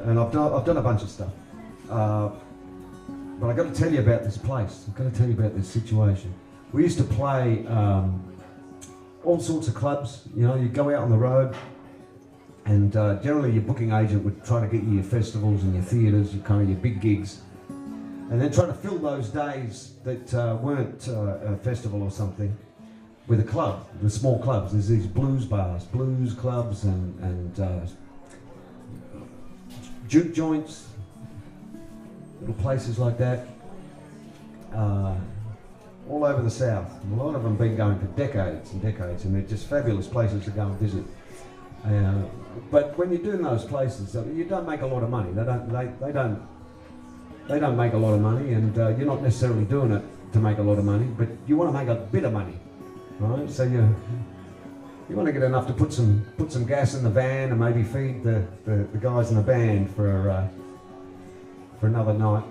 and I've done a bunch of stuff. But I've got to tell you about this place. I've got to tell you about this situation. We used to play all sorts of clubs. You know, you go out on the road, and generally your booking agent would try to get you your festivals and your theatres, your kind of your big gigs, and then try to fill those days that weren't a festival or something with a club, the small clubs. There's these blues bars, blues clubs, and juke joints, little places like that, all over the South. A lot of them have been going for decades and decades, and they're just fabulous places to go and visit. But when you're doing those places, you don't make a lot of money. They don't make a lot of money, and you're not necessarily doing it to make a lot of money, but you want to make a bit of money, right? So you want to get enough to put some gas in the van and maybe feed the guys in the band for another night.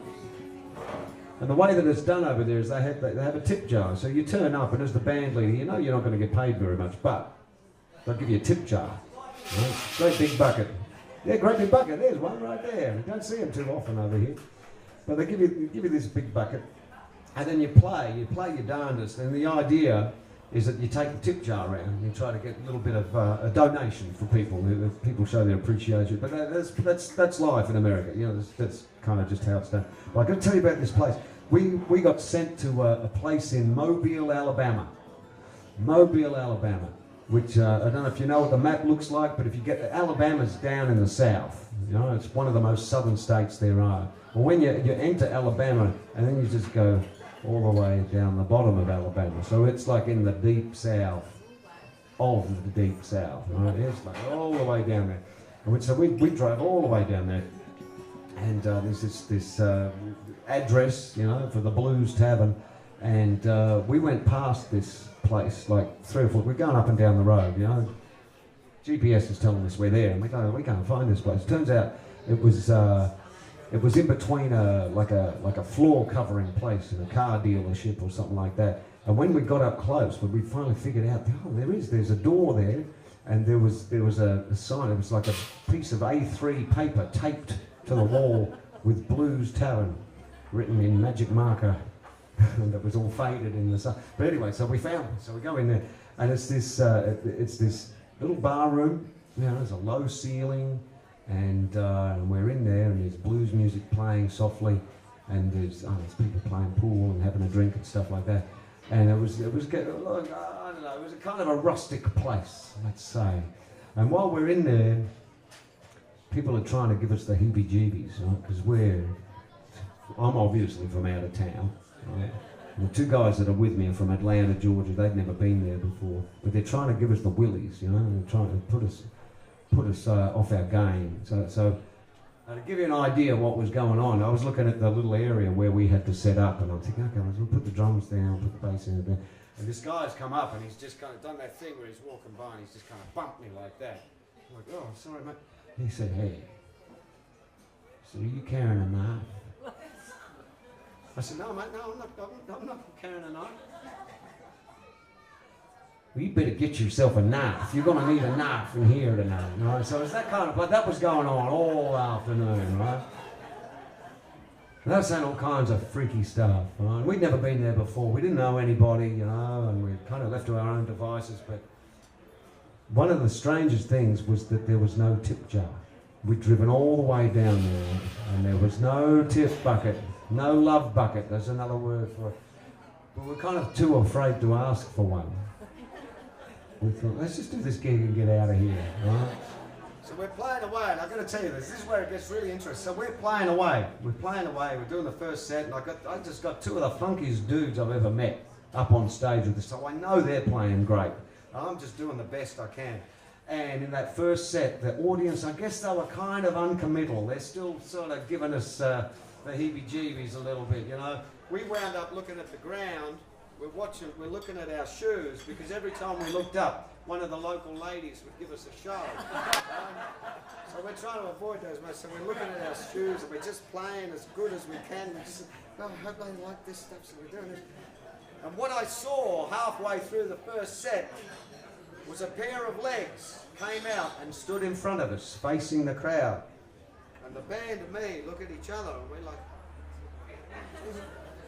And the way that it's done over there is they have a tip jar. So you turn up, and as the band leader, you know you're not going to get paid very much, but they'll give you a tip jar. Right? Great big bucket. Yeah, great big bucket. There's one right there. You don't see them too often over here. But they give you this big bucket, and then you play your darndest. And the idea is that you take the tip jar around and you try to get a little bit of a donation for people. People show their appreciation. But that's life in America. You know, that's kind of just how it's done. But I'm going to tell you about this place. We got sent to a place in Mobile, Alabama. Mobile, Alabama. Which I don't know if you know what the map looks like, but if you get Alabama's down in the south. You know, it's one of the most southern states there are. Well, when you enter Alabama, and then you just go all the way down the bottom of Alabama. So it's like in the deep south of the deep south. Right? It's like all the way down there. And so we drove all the way down there. And there's this address, you know, for the Blues Tavern. And we went past this place like 3 or 4. We're going up and down the road, you know. GPS is telling us we're there, and we can't find this place. Turns out it was in between like a floor covering place in a car dealership or something like that. And when we got up close, we finally figured out, oh, there's a door there, and there was a sign. It was like a piece of A3 paper taped to the wall with Blues Tavern written in magic marker. And it was all faded in the sun. But anyway, so we found it. So we go in there, and it's this little bar room. You know, there's a low ceiling, and we're in there, and there's blues music playing softly, and there's people playing pool and having a drink and stuff like that. And it was I don't know, it was a kind of a rustic place, let's say. And while we're in there, people are trying to give us the heebie-jeebies, right? Because I'm obviously from out of town. Right. The two guys that are with me are from Atlanta, Georgia. They've never been there before, but they're trying to give us the willies, you know. They're trying to put us off our game. So to give you an idea of what was going on, I was looking at the little area where we had to set up, and I'm thinking, okay, we'll put the drums down, put the bass in there. And this guy's come up, and he's just kind of done that thing where he's walking by, and he's just kind of bumped me like that. I'm like, oh, sorry, mate. He said, hey, so are you carrying a knife? I said, no, mate, no, I'm not carrying a knife. Well, you better get yourself a knife. You're going to need a knife in here tonight, right? So it's that kind of, but that was going on all afternoon, right? And they were saying all kinds of freaky stuff, right? We'd never been there before. We didn't know anybody, you know, and we were kind of left to our own devices. But one of the strangest things was that there was no tip jar. We'd driven all the way down there, and there was no tip bucket. No love bucket, there's another word for it. But we're kind of too afraid to ask for one. We thought, let's just do this gig and get out of here, right? So we're playing away, and I've got to tell you this is where it gets really interesting. So we're playing away, we're doing the first set, and I just got two of the funkiest dudes I've ever met up on stage with us, so I know they're playing great. I'm just doing the best I can. And in that first set, the audience, I guess they were kind of uncommittal. They're still sort of giving us the heebie-jeebies a little bit, you know. We wound up looking at the ground, we're looking at our shoes, because every time we looked up, one of the local ladies would give us a shove. So we're trying to avoid those, mate. So we're looking at our shoes, and we're just playing as good as we can. We just, oh, I hope they like this stuff, so we're doing it. And what I saw halfway through the first set was a pair of legs came out and stood in front of us, facing the crowd. And the band and me look at each other and we're like,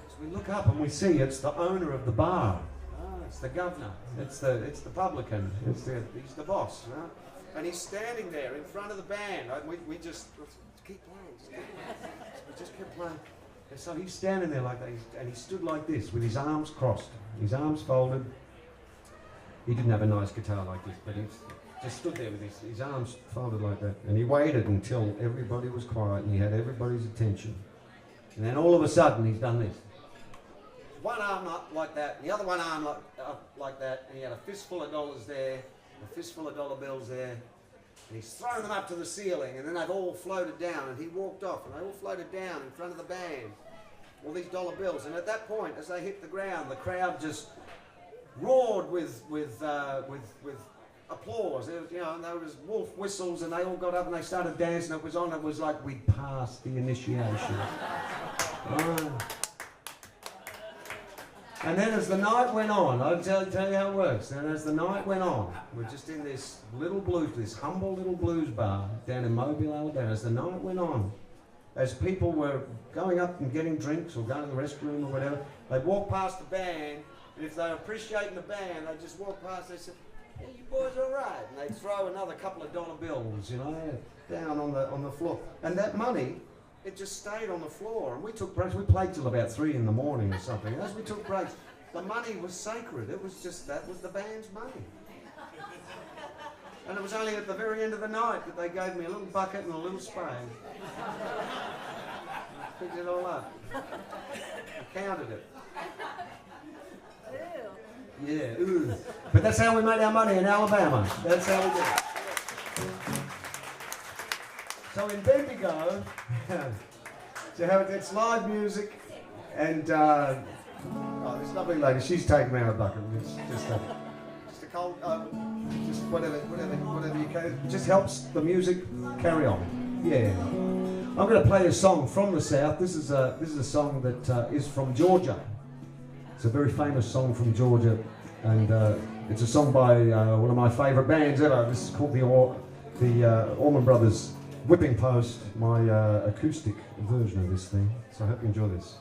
so we look up and we see it's the owner of the bar. It's the governor. It's the publican. He's the boss. Right? And he's standing there in front of the band. We just keep playing. We just kept playing. And so he's standing there like that, and he stood like this with his arms crossed, his arms folded. He didn't have a nice guitar like this, but he just stood there with his arms folded like that. And he waited until everybody was quiet and he had everybody's attention. And then all of a sudden he's done this. One arm up like that, and the other one arm up like that, and he had a fistful of dollars there, a fistful of dollar bills there, and he's thrown them up to the ceiling, and then they've all floated down, and he walked off, and they all floated down in front of the band, all these dollar bills. And at that point, as they hit the ground, the crowd just roared with applause. There was, you know, and there was wolf whistles, and they all got up and they started dancing. It was like we'd passed the initiation. And then as the night went on, I'll tell you how it works. And as the night went on, we're just in this humble little blues bar down in Mobile, Alabama. As the night went on, as people were going up and getting drinks or going to the restroom or whatever, they'd walk past the band, and if they were appreciating the band, they'd just walk past, they'd say, "Hey, you boys all right?" And they'd throw another couple of dollar bills, you know, down on the floor. And that money, it just stayed on the floor, and we took breaks. We played till about 3 in the morning or something. And as we took breaks, the money was sacred. It was just, that was the band's money. And it was only at the very end of the night that they gave me a little bucket and a little spade. I picked it all up. I counted it. Yeah, ooh. But that's how we made our money in Alabama. That's how we did it. So in Bendigo, it's live music, and this lovely lady, she's taking me out of a bucket. It's just a cold, just whatever you can. It just helps the music carry on. Yeah. I'm going to play a song from the South. This is a song that is from Georgia. It's a very famous song from Georgia, and it's a song by one of my favourite bands ever. This is called the Allman Brothers Whipping Post, my acoustic version of this thing. So I hope you enjoy this.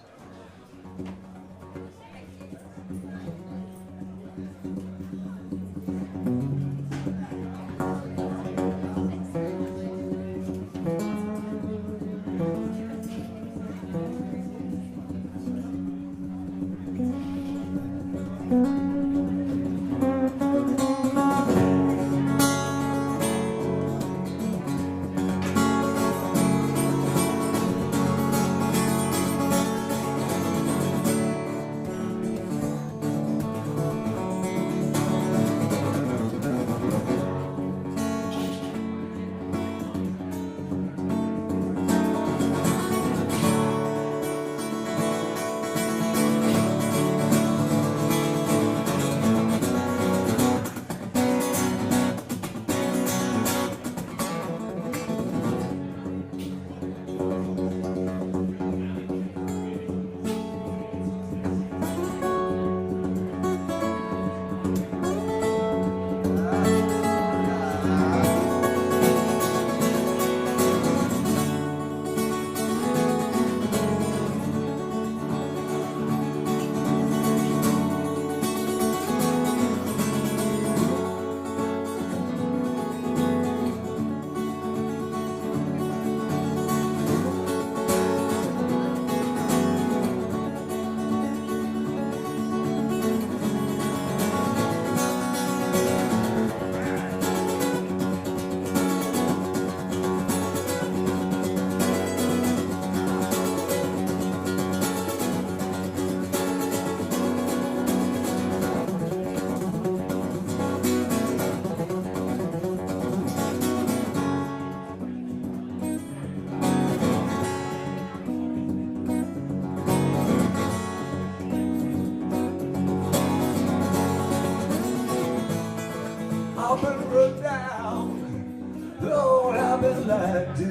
like to.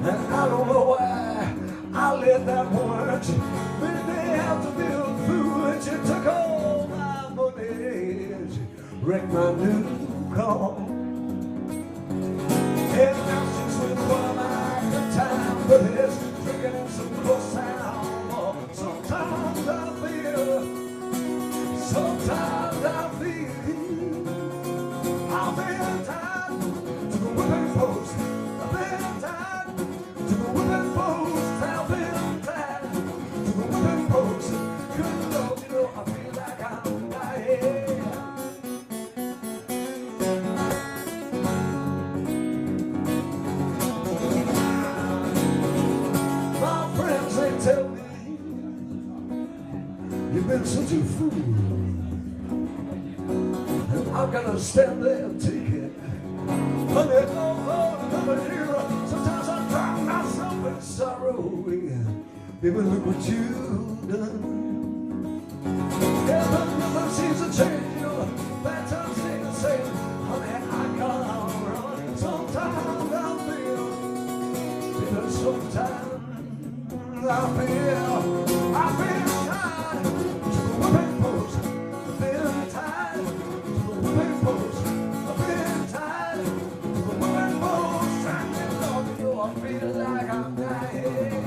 And I don't know why I let that woman but they have to build food and she took all my money. She wrecked my new car. And now been such a fool, and I'm gonna stand there and take it. Honey, oh, another year. Sometimes I drown myself in sorrow. Baby, look what you've done. Yeah, but nothing seems to change, you know. Bad times stay the same. Honey, I gotta run. Sometimes I feel, because sometimes I feel tied to the whipping post. I've been tied to the whipping post. I've been tied to the whipping post. Trying to love you, I feel like I'm dying.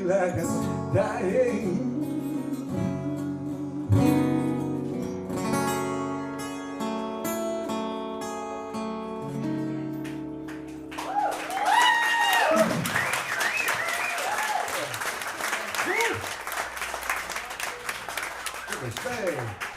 Like I'm dying. Stay.